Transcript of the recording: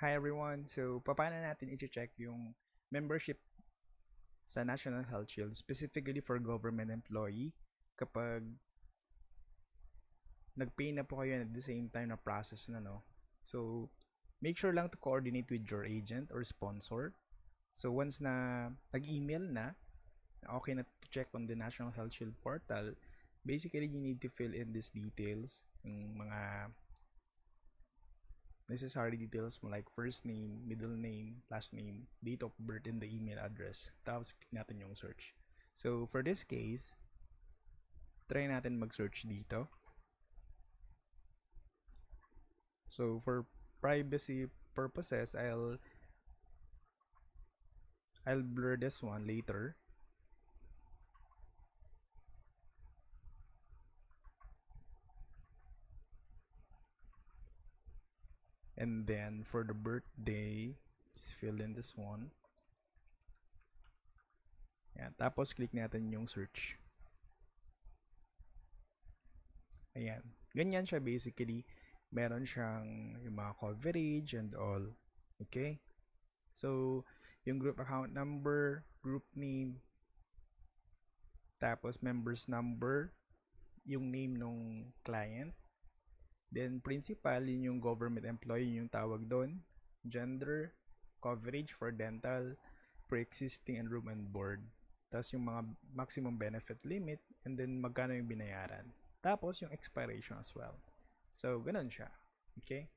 Hi everyone! So, paano natin i-check yung membership sa National Health Shield specifically for government employee kapag nag-pay na po kayo at the same time na process na, no? So, make sure lang to coordinate with your agent or sponsor. So, once na nag-email na okay na to check on the National Health Shield portal, basically you need to fill in these details, yung mga necessary details mo like first name, middle name, last name, date of birth, and the email address. Tapos click natin yung search. So for this case, try natin mag-search dito. So for privacy purposes, I'll blur this one later. And then for the birthday, just fill in this one. Ayan. Tapos click natin yung search. Ayan. Ganyan siya basically. Meron siyang yung mga coverage and all. Okay? So, yung group account number, group name, tapos members number, yung name ng client. Then, principal, yun yung government employee, yung tawag doon. Gender, coverage for dental, pre-existing and room and board. Tapos yung mga maximum benefit limit, and then magkano yung binayaran. Tapos yung expiration as well. So, ganun siya. Okay?